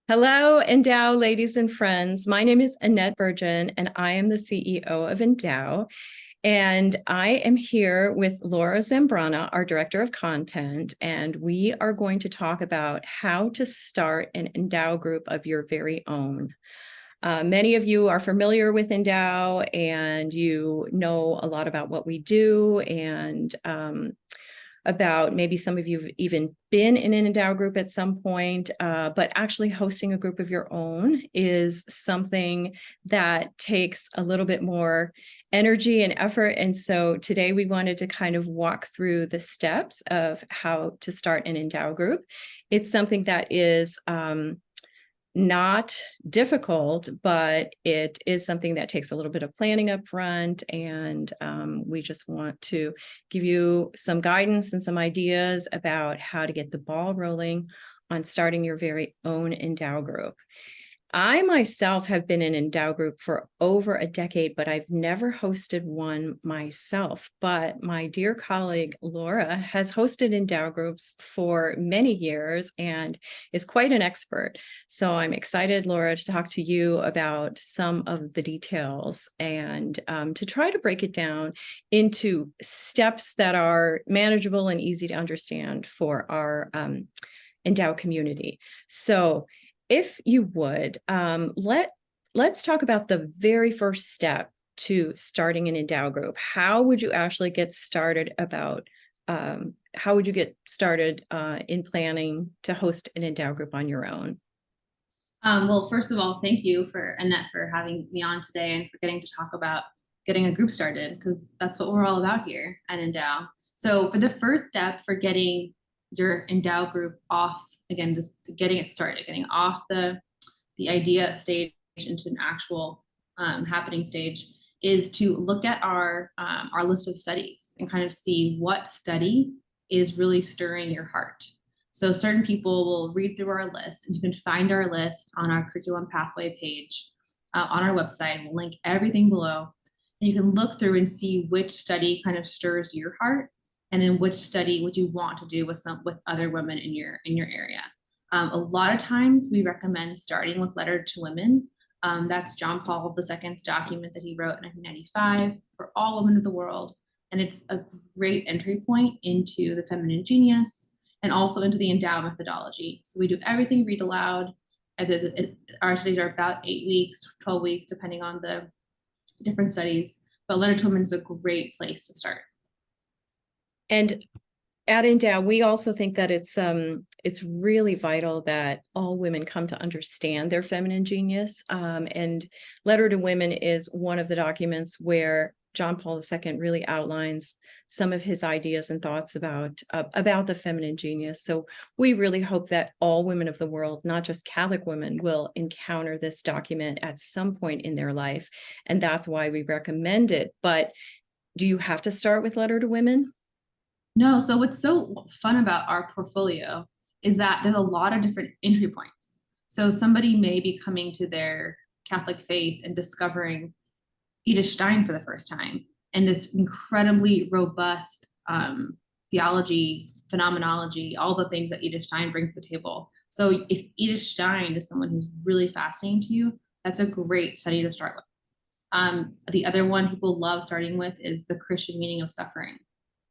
Hello, Endow ladies and friends. My name is Annette Bergeon, and I am the CEO of Endow. And I am here with Laura Zambrana, our Director of Content, and we are going to talk about how to start an Endow group of your very own. Many of you are familiar with Endow, and you know a lot about what we do, and about maybe some of you have even been in an Endow group at some point, but actually hosting a group of your own is something that takes a little bit more energy and effort. And so today we wanted to kind of walk through the steps of how to start an Endow group. It's something that is not difficult, but it is something that takes a little bit of planning up front. And we just want to give you some guidance and some ideas about how to get the ball rolling on starting your very own Endow group. I myself have been in Endow Group for over a decade, but I've never hosted one myself. But my dear colleague, Laura, has hosted Endow Groups for many years and is quite an expert. So I'm excited, Laura, to talk to you about some of the details and to try to break it down into steps that are manageable and easy to understand for our Endow community. So if you would, let's talk about the very first step to starting an Endow group. How would you actually get started how would you get started in planning to host an Endow group on your own? Well, first of all, thank you for Annette for having me on today and for getting to talk about getting a group started, because that's what we're all about here at Endow. So for the first step for getting your Endow group off, again, just getting it started, getting off the idea stage into an actual happening stage, is to look at our list of studies and kind of see what study is really stirring your heart. So certain people will read through our list, and you can find our list on our curriculum pathway page on our website. We'll link everything below, and you can look through and see which study kind of stirs your heart, and then which study would you want to do with other women in your area. A lot of times we recommend starting with Letter to Women. That's John Paul II's document that he wrote in 1995 for all women of the world. And it's a great entry point into the feminine genius and also into the Endow methodology. So we do everything read aloud. Our studies are about 8 weeks, 12 weeks, depending on the different studies. But Letter to Women is a great place to start. And at Endow, we also think that it's really vital that all women come to understand their feminine genius. And Letter to Women is one of the documents where John Paul II really outlines some of his ideas and thoughts about the feminine genius. So we really hope that all women of the world, not just Catholic women, will encounter this document at some point in their life. And that's why we recommend it. But do you have to start with Letter to Women? No, so what's so fun about our portfolio is that there's a lot of different entry points. So somebody may be coming to their Catholic faith and discovering Edith Stein for the first time, and this incredibly robust theology, phenomenology, all the things that Edith Stein brings to the table. So if Edith Stein is someone who's really fascinating to you, that's a great study to start with. The other one people love starting with is the Christian meaning of suffering.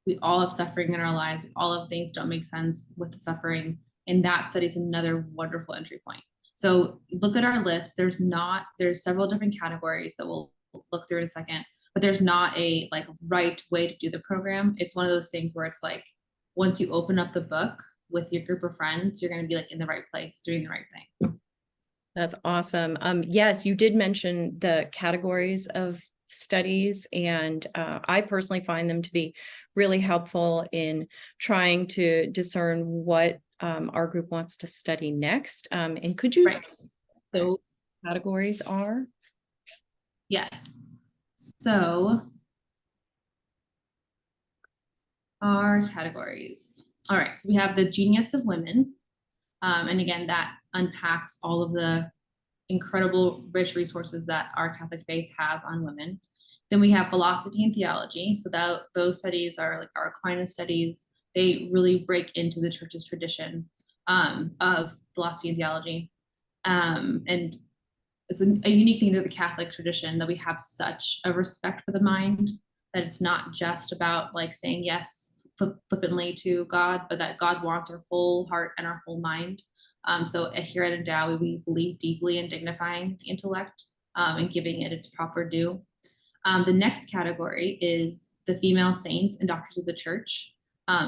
We all have suffering in our lives. All of things don't make sense with suffering. And that study is another wonderful entry point. So look at our list. There's several different categories that we'll look through in a second, but there's not a right way to do the program. It's one of those things where it's like, once you open up the book with your group of friends, you're going to be in the right place, doing the right thing. That's awesome. Yes, you did mention the categories of studies, and I personally find them to be really helpful in trying to discern what our group wants to study next. And could you those categories are? Yes. So our categories. All right. So we have the Genius of Women. And again, that unpacks all of the incredible rich resources that our Catholic faith has on women. Then we have philosophy and theology. So those studies are our Aquinas studies. They really break into the church's tradition of philosophy and theology. And it's a unique thing to the Catholic tradition that we have such a respect for the mind, that it's not just about like saying yes flippantly to God, but that God wants our whole heart and our whole mind. So here at Endow, we believe deeply in dignifying the intellect and giving it its proper due. The next category is the female saints and doctors of the church.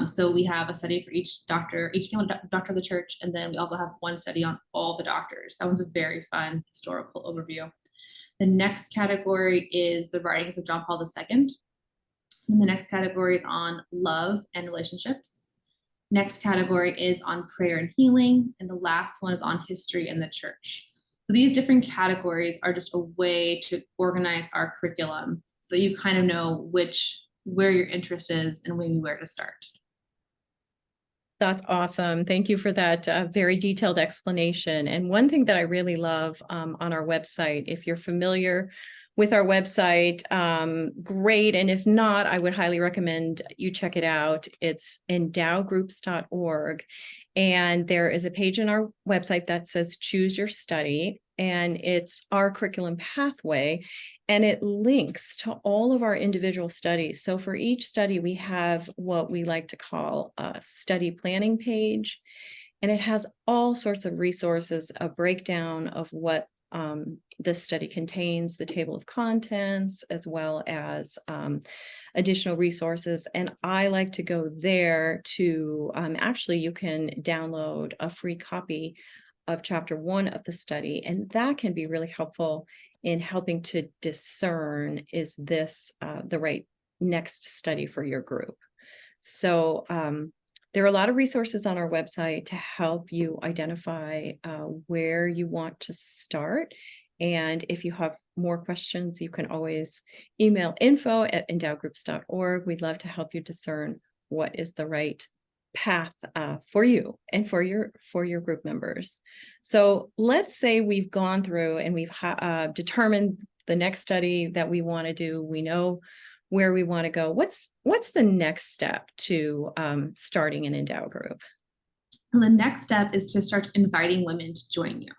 So we have a study for each doctor, each female doctor of the church, and then we also have one study on all the doctors. That one's a very fun historical overview. The next category is the writings of John Paul II. And the next category is on love and relationships. Next category is on prayer and healing. And the last one is on history and the church. So these different categories are just a way to organize our curriculum so that you kind of know where your interest is and maybe where to start. That's awesome. Thank you for that very detailed explanation. And one thing that I really love on our website, if you're familiar with our website, great. And if not, I would highly recommend you check it out. It's endowgroups.org. And there is a page in our website that says choose your study, and it's our curriculum pathway. And it links to all of our individual studies. So for each study, we have what we like to call a study planning page. And it has all sorts of resources, a breakdown of what this study contains, the table of contents, as well as additional resources. And I like to go there to, actually, you can download a free copy of chapter 1 of the study. And that can be really helpful in helping to discern, is this the right next study for your group? So there are a lot of resources on our website to help you identify where you want to start. And if you have more questions, you can always email info@endowgroups.org. We'd love to help you discern what is the right path for you and for your group members. So let's say we've gone through and we've determined the next study that we want to do. We know where we want to go. What's the next step to starting an Endow group? And the next step is to start inviting women to join you.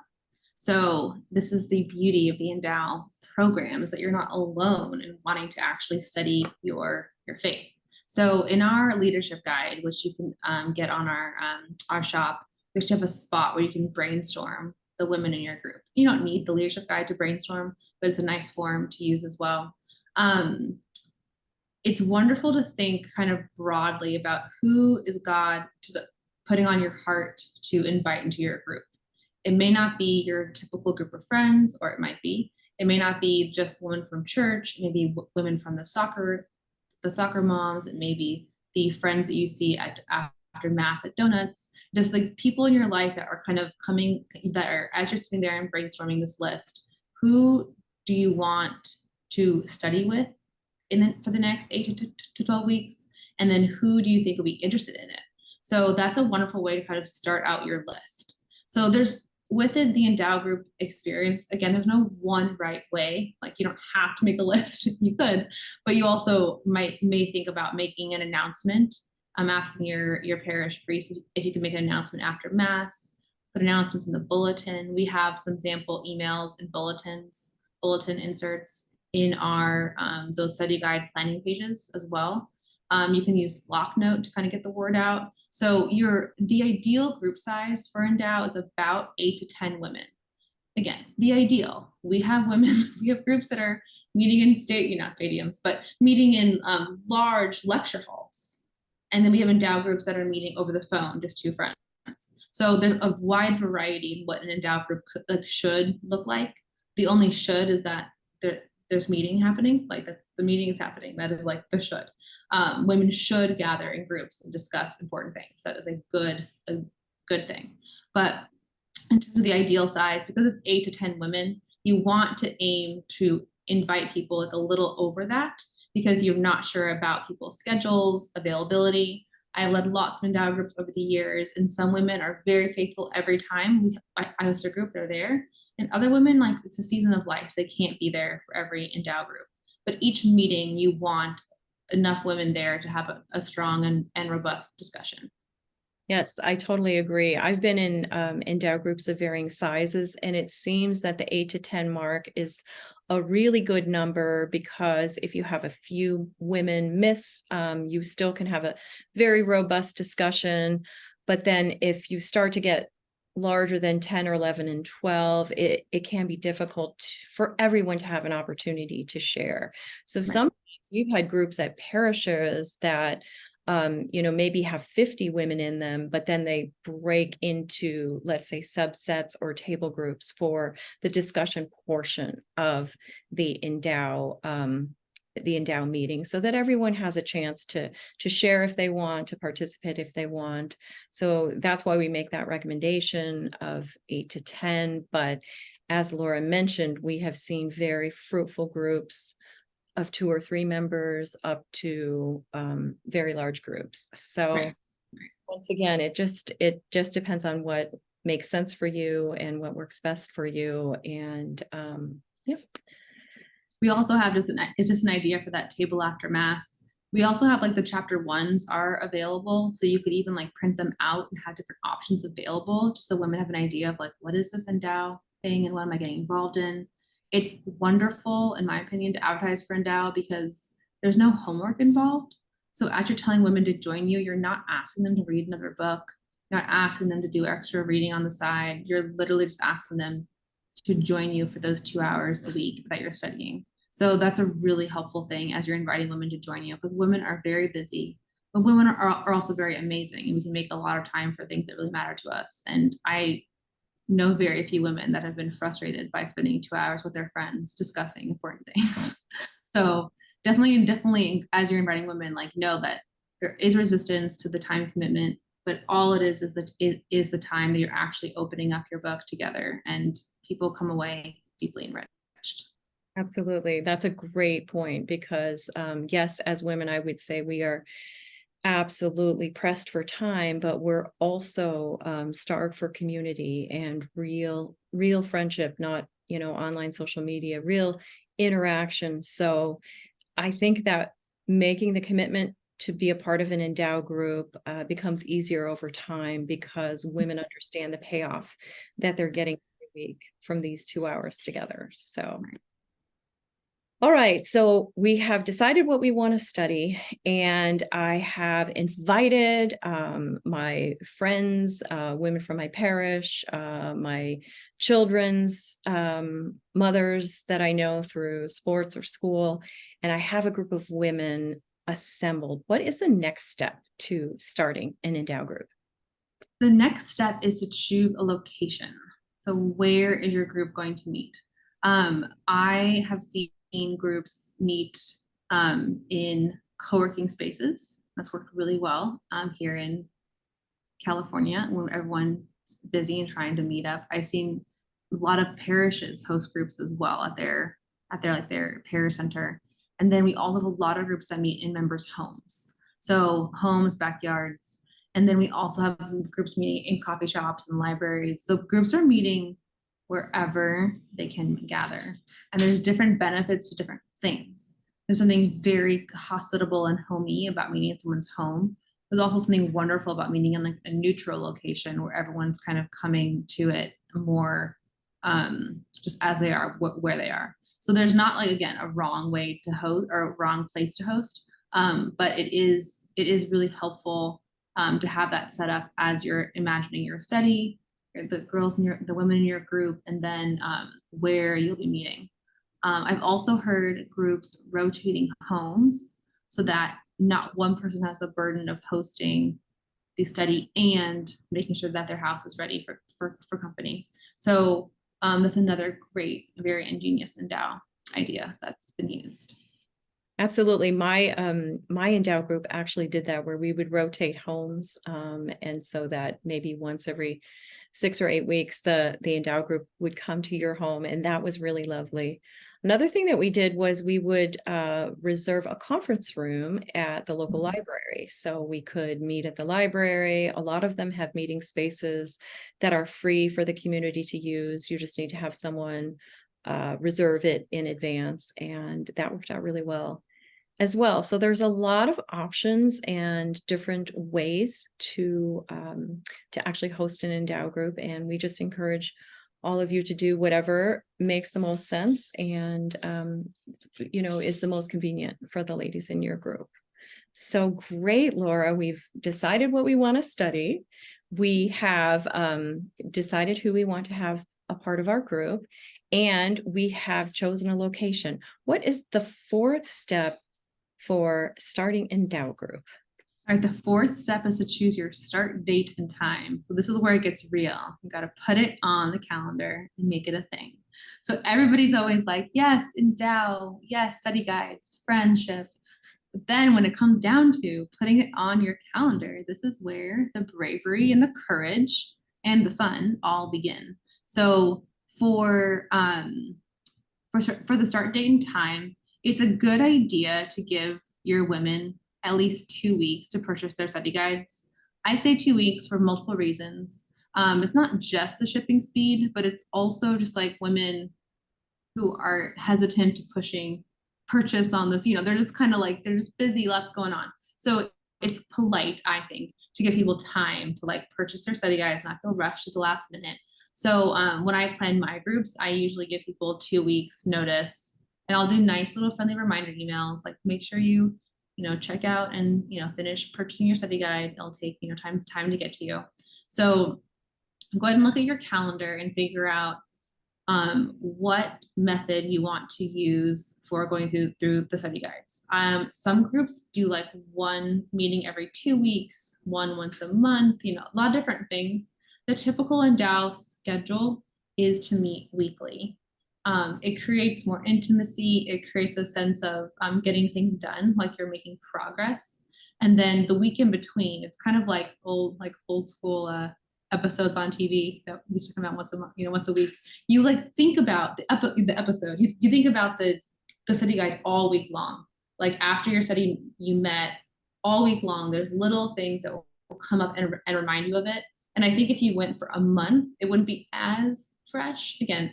So this is the beauty of the Endow programs, that you're not alone in wanting to actually study your faith. So in our leadership guide, which you can get on our shop, we actually have a spot where you can brainstorm the women in your group. You don't need the leadership guide to brainstorm, but it's a nice form to use as well. It's wonderful to think kind of broadly about who is God putting on your heart to invite into your group. It may not be your typical group of friends, or it might be. It may not be just women from church, maybe women from the soccer moms, and maybe the friends that you see after mass at donuts, just like people in your life that are kind of coming, that are, as you're sitting there and brainstorming this list, who do you want to study with for the next 8 to 12 weeks? And then who do you think will be interested in it? So that's a wonderful way to kind of start out your list. So there's, within the Endow Group experience, again, there's no one right way. Like, you don't have to make a list. You could, but you also may think about making an announcement. I'm asking your parish priest if you can make an announcement after mass, put announcements in the bulletin. We have some sample emails and bulletin inserts in our those study guide planning pages as well. You can use Flocknote to kind of get the word out. So the ideal group size for Endow is about 8 to 10 women. Again, the ideal. We have groups that are meeting in not stadiums, but meeting in large lecture halls. And then we have Endow groups that are meeting over the phone, just 2 friends. So there's a wide variety in what an Endow group should look like. The only should is that there's meeting happening, like the meeting is happening. That is like the should. Women should gather in groups and discuss important things. That is a good thing. But in terms of the ideal size, because it's 8 to 10 women, you want to aim to invite people like a little over that, because you're not sure about people's schedules, availability. I've led lots of Endow groups over the years, and some women are very faithful every time I host a group, they're there. And other women, like, it's a season of life. They can't be there for every Endow group. But each meeting, you want enough women there to have a strong and robust discussion. Yes, I totally agree. I've been in Endow groups of varying sizes, and it seems that the 8 to 10 mark is a really good number because if you have a few women miss, you still can have a very robust discussion. But then if you start to get larger than 10 or 11 and 12, it can be difficult for everyone to have an opportunity to share. So Right. sometimes we've had groups at parishes that maybe have 50 women in them, but then they break into, let's say, subsets or table groups for the discussion portion of the Endow meeting, so that everyone has a chance to share if they want, to participate if they want. So that's why we make that recommendation of 8 to 10. But as Laura mentioned, we have seen very fruitful groups of 2 or 3 members up to very large groups. So Right. once again, it just depends on what makes sense for you and what works best for you. And yeah. We also have it's just an idea for that table after mass. We also have like the chapter ones are available. So you could even like print them out and have different options available just so women have an idea of like, what is this Endow thing and what am I getting involved in? It's wonderful, in my opinion, to advertise for Endow because there's no homework involved. So as you're telling women to join you, you're not asking them to read another book. You're not asking them to do extra reading on the side. You're literally just asking them to join you for those 2 hours a week that you're studying. So that's a really helpful thing as you're inviting women to join you because women are very busy, but women are also very amazing and we can make a lot of time for things that really matter to us. And I know very few women that have been frustrated by spending 2 hours with their friends discussing important things. So definitely as you're inviting women, like know that there is resistance to the time commitment, but all it is the time that you're actually opening up your book together and people come away deeply enriched. Absolutely. That's a great point because, yes, as women, I would say we are absolutely pressed for time, but we're also starved for community and real friendship, not, online social media, real interaction. So I think that making the commitment to be a part of an Endow group becomes easier over time because women understand the payoff that they're getting every week from these 2 hours together. So. All right, so we have decided what we want to study, and I have invited my friends, women from my parish, my children's mothers that I know through sports or school, and I have a group of women assembled. What is the next step to starting an Endow group? The next step is to choose a location. So where is your group going to meet? I have seen groups meet in co-working spaces. That's worked really well here in California when everyone's busy and trying to meet up. I've seen a lot of parishes host groups as well at their parish center. And then we also have a lot of groups that meet in members' homes. So homes, backyards. And then we also have groups meeting in coffee shops and libraries. So groups are meeting wherever they can gather. And there's different benefits to different things. There's something very hospitable and homey about meeting in someone's home. There's also something wonderful about meeting in like a neutral location where everyone's kind of coming to it more just as they are, where they are. So there's not like, again, a wrong way to host or a wrong place to host. But it is really helpful to have that set up as you're imagining your study, the women in your group, and then where you'll be meeting. I've also heard groups rotating homes so that not one person has the burden of hosting the study and making sure that their house is ready for company. So that's another great, very ingenious Endow idea that's been used. Absolutely. My Endow group actually did that where we would rotate homes. And so that maybe once every 6 or 8 weeks, the Endow group would come to your home. And that was really lovely. Another thing that we did was we would reserve a conference room at the local library. So we could meet at the library. A lot of them have meeting spaces that are free for the community to use. You just need to have someone reserve it in advance. And that worked out really well. as well. So there's a lot of options and different ways to actually host an Endow group, and we just encourage all of you to do whatever makes the most sense and is the most convenient for the ladies in your group. So great, Laura. We've decided what we want to study. We have decided who we want to have a part of our group, and we have chosen a location. What is the fourth step for starting Endow Group? All right, the fourth step is to choose your start date and time. So this is where it gets real. You got to put it on the calendar and make it a thing. So everybody's always like, yes, Endow, yes, study guides, friendship. But then when it comes down to putting it on your calendar, this is where the bravery and the courage and the fun all begin. So for the start date and time, it's a good idea to give your women at least 2 weeks to purchase their study guides. I say 2 weeks for multiple reasons. It's not just the shipping speed, but it's also just like women who are hesitant to purchase on this, they're just kind of like, they're just busy, lots going on. So it's polite, I think, to give people time to like purchase their study guides, not feel rushed at the last minute. So when I plan my groups, I usually give people 2 weeks notice, and I'll do nice little friendly reminder emails, like make sure you check out and, finish purchasing your study guide. It'll take, time to get to you. So go ahead and look at your calendar and figure out what method you want to use for going through the study guides. Some groups do like one meeting every 2 weeks, one once a month, a lot of different things. The typical Endow schedule is to meet weekly. It creates more intimacy. It creates a sense of getting things done, like you're making progress. And then the week in between, it's kind of like old school episodes on TV that used to come out once a month, once a week. You like think about the episode. You think about the study guide all week long. Like after your study, you met all week long. There's little things that will come up and remind you of it. And I think if you went for a month, it wouldn't be as fresh. Again,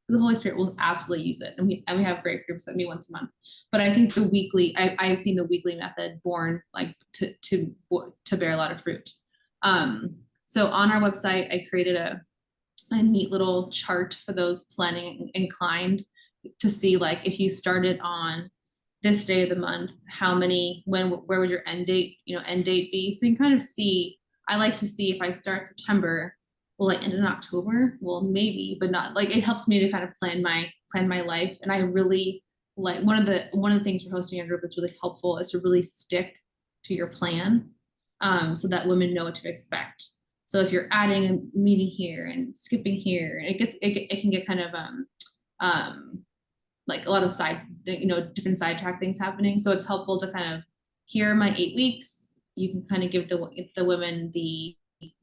the Holy Spirit will absolutely use it. And we have great groups that meet once a month. But I think the weekly, I've seen the weekly method born like to bear a lot of fruit. So on our website, I created a neat little chart for those planning inclined to see, like, if you started on this day of the month, where would your end date be? So you can kind of see, I like to see if I start September, will I end in October? Well, maybe, but not. Like, it helps me to kind of plan my life. And I really like one of the things for hosting a group that's really helpful is to really stick to your plan, so that women know what to expect. So if you're adding a meeting here and skipping here, it can get kind of like a lot of different sidetrack things happening. So it's helpful to kind of, here are my 8 weeks. You can kind of give the women the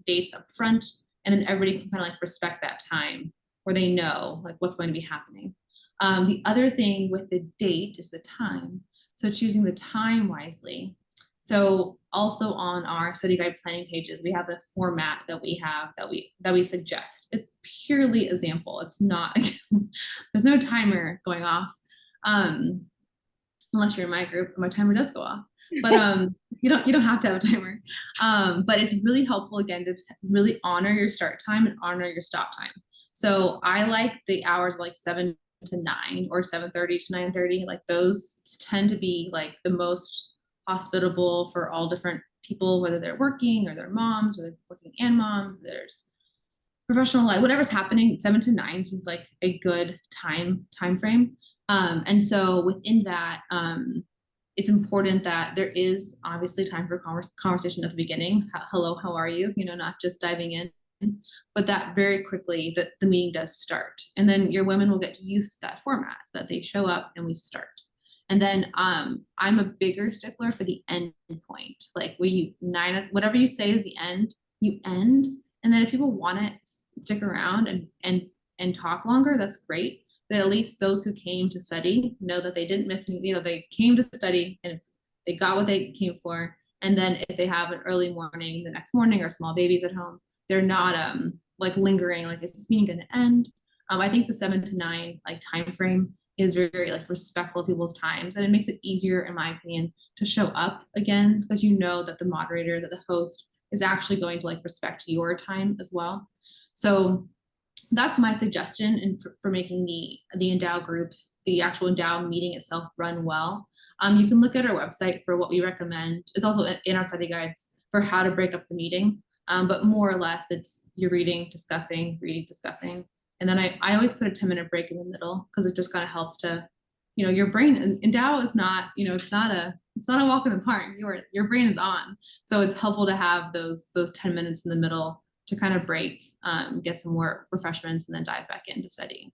dates up front, and then everybody can kind of like respect that time where they know like what's going to be happening. The other thing with the date is the time. So choosing the time wisely. So also on our study guide planning pages, we have a format that we suggest. It's purely a sample. It's not, there's no timer going off, unless you're in my group. My timer does go off, but you don't have to have a timer. But it's really helpful, again, to really honor your start time and honor your stop time. So I like the hours like 7 to 9 or 7:30 to 9:30. Like those tend to be like the most hospitable for all different people, whether they're working or they're moms, or they're working and moms, there's professional life, whatever's happening. 7 to 9 seems like a good time frame. And so within that, it's important that there is obviously time for conversation at the beginning. Hello, how are you? Not just diving in, but that very quickly the meeting does start. And then your women will get used to that format, that they show up and we start. And then I'm a bigger stickler for the end point. Like whatever you say is the end, you end. And then if people want to stick around and talk longer, that's great. But at least those who came to study know that they didn't miss any, they came to study and they got what they came for. And then if they have an early morning the next morning or small babies at home, they're not like lingering, like, is this meeting going to end? I think the 7 to 9 like time frame is very, very like respectful of people's times. And it makes it easier, in my opinion, to show up again, because you know that the moderator, that the host is actually going to like respect your time as well. So that's my suggestion and for making the Endow groups, the actual Endow meeting itself run well. You can look at our website for what we recommend. It's also in our study guides for how to break up the meeting. But more or less, it's you're reading, discussing, and then I always put a 10-minute break in the middle because it just kind of helps to, your brain. Endow is not, it's not a walk in the park. Your brain is on, so it's helpful to have those 10 minutes in the middle to kind of break, get some more refreshments, and then dive back into studying.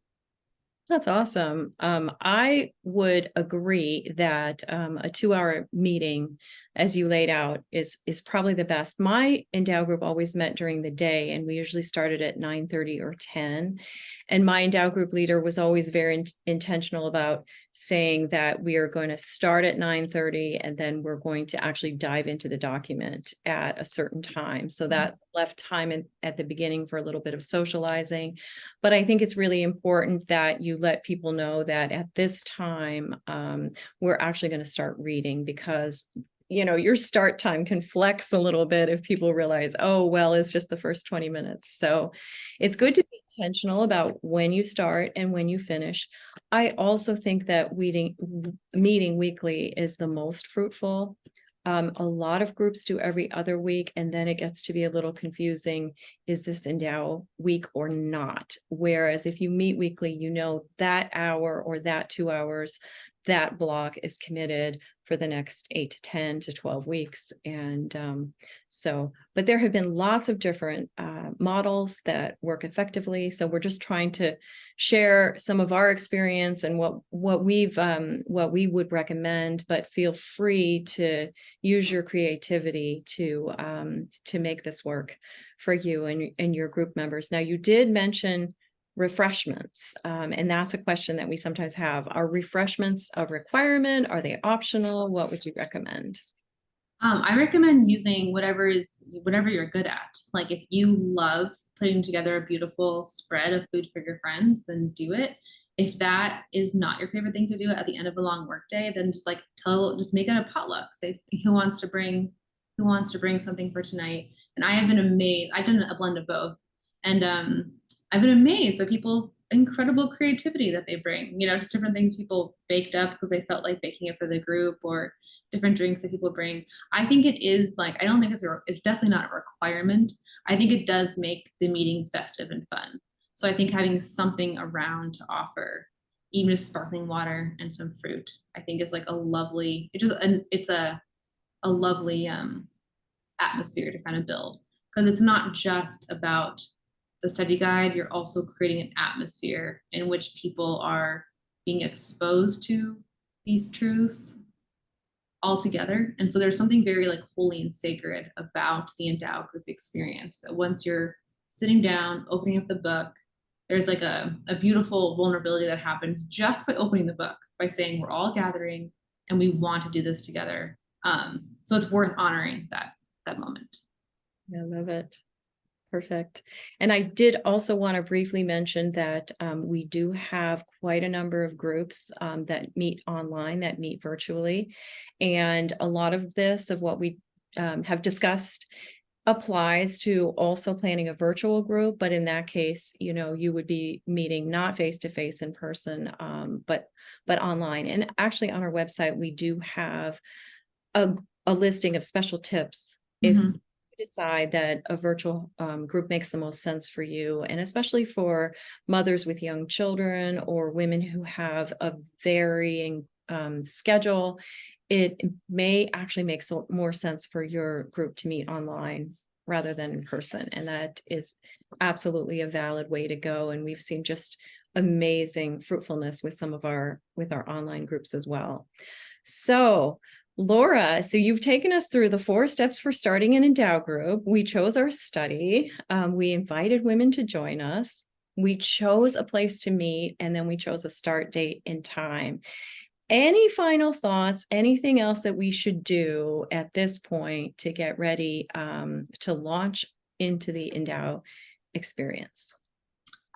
That's awesome. I would agree that a 2-hour meeting, as you laid out, is probably the best. My Endow group always met during the day, and we usually started at 9:30 or 10. And my Endow group leader was always very intentional about saying that we are going to start at 9:30, and then we're going to actually dive into the document at a certain time. So that left time at the beginning for a little bit of socializing. But I think it's really important that you let people know that at this time, we're actually going to start reading, because your start time can flex a little bit if people realize, oh, well, it's just the first 20 minutes. So it's good to be intentional about when you start and when you finish. I also think that meeting weekly is the most fruitful. A lot of groups do every other week, and then it gets to be a little confusing. Is this Endow week or not? Whereas if you meet weekly, that hour or that 2 hours, that block is committed for the next 8 to 10 to 12 weeks. And but there have been lots of different models that work effectively. So we're just trying to share some of our experience and what we would recommend, but feel free to use your creativity to make this work for you and your group members. Now, you did mention refreshments. And that's a question that we sometimes have. Are refreshments a requirement? Are they optional? What would you recommend? I recommend using whatever you're good at. Like if you love putting together a beautiful spread of food for your friends, then do it. If that is not your favorite thing to do at the end of a long workday, then just make it a potluck. Say who wants to bring something for tonight. And I have been amazed. I've done a blend of both. And I've been amazed by people's incredible creativity that they bring, just different things people baked up because they felt like baking it for the group, or different drinks that people bring. I think it is like, I don't think it's definitely not a requirement. I think it does make the meeting festive and fun. So I think having something around to offer, even just sparkling water and some fruit, I think is like a lovely, it's a lovely atmosphere to kind of build, because it's not just about the study guide. You're also creating an atmosphere in which people are being exposed to these truths all together. And so there's something very like holy and sacred about the Endow group experience, that once you're sitting down, opening up the book, there's like a beautiful vulnerability that happens just by opening the book, by saying we're all gathering and we want to do this together. So it's worth honoring that moment. I love it. Perfect. And I did also want to briefly mention that we do have quite a number of groups that meet online, that meet virtually. And a lot of what we have discussed applies to also planning a virtual group. But in that case, you would be meeting not face-to-face in person, but online. And actually on our website, we do have a listing of special tips if you decide that a virtual group makes the most sense for you, and especially for mothers with young children or women who have a varying schedule. It may actually make more sense for your group to meet online rather than in person, and that is absolutely a valid way to go. And we've seen just amazing fruitfulness with some of our online groups as well. So Laura, so you've taken us through the 4 steps for starting an Endow group. We chose our study. We invited women to join us. We chose a place to meet, and then we chose a start date and time. Any final thoughts? Anything else that we should do at this point to get ready to launch into the Endow experience?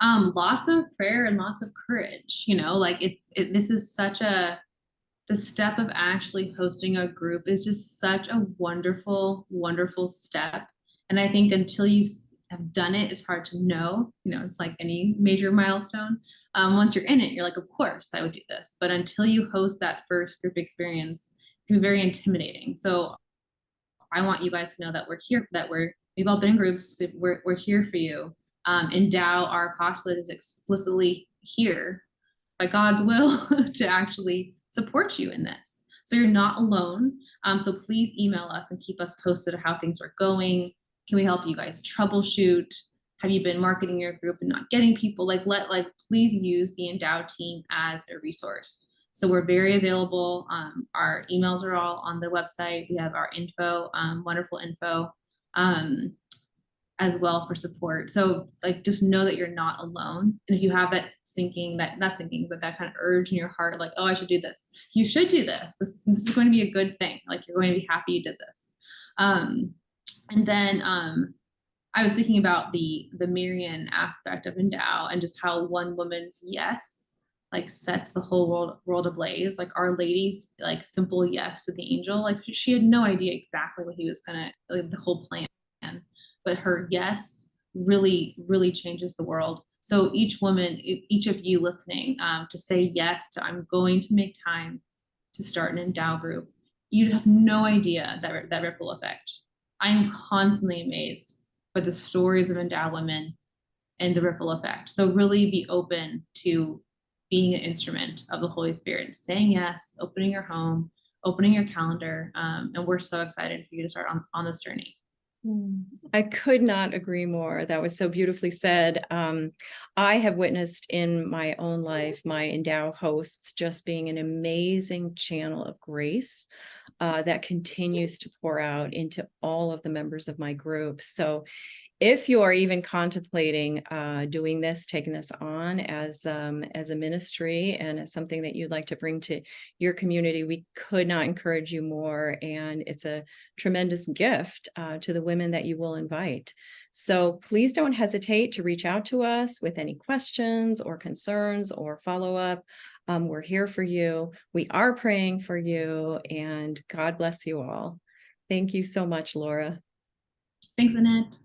Lots of prayer and lots of courage, like this is the step of actually hosting a group is just such a wonderful, wonderful step. And I think until you have done it, it's hard to know. It's like any major milestone. Once you're in it, you're like, of course, I would do this. But until you host that first group experience, it can be very intimidating. So I want you guys to know that we're here, we've all been in groups, we're here for you. Endow, our apostolate, is explicitly here by God's will to actually support you in this. So you're not alone. So please email us and keep us posted of how things are going. Can we help you guys troubleshoot? Have you been marketing your group and not getting people? Please use the Endow team as a resource. So we're very available. Our emails are all on the website. We have our info, wonderful info, as well for support. So just know that you're not alone. And if you have that that kind of urge in your heart, like, oh, I should do this. You should do this. This is going to be a good thing. Like, you're going to be happy you did this. And then I was thinking about the Marian aspect of Endow and just how one woman's yes sets the whole world ablaze. Like Our Lady's simple yes to the angel, she had no idea exactly what he was gonna, the whole plan, but her yes really, really changes the world. So each woman, each of you listening, to say yes to, I'm going to make time to start an Endow group, you have no idea that ripple effect. I am constantly amazed by the stories of Endow women and the ripple effect. So really be open to being an instrument of the Holy Spirit, saying yes, opening your home, opening your calendar. And we're so excited for you to start on this journey. I could not agree more. That was so beautifully said. I have witnessed in my own life, my Endow hosts just being an amazing channel of grace that continues to pour out into all of the members of my group. So if you are even contemplating doing this, taking this on as a ministry and as something that you'd like to bring to your community, we could not encourage you more. And it's a tremendous gift to the women that you will invite. So please don't hesitate to reach out to us with any questions or concerns or follow-up. We're here for you. We are praying for you, and God bless you all. Thank you so much, Laura. Thanks, Annette.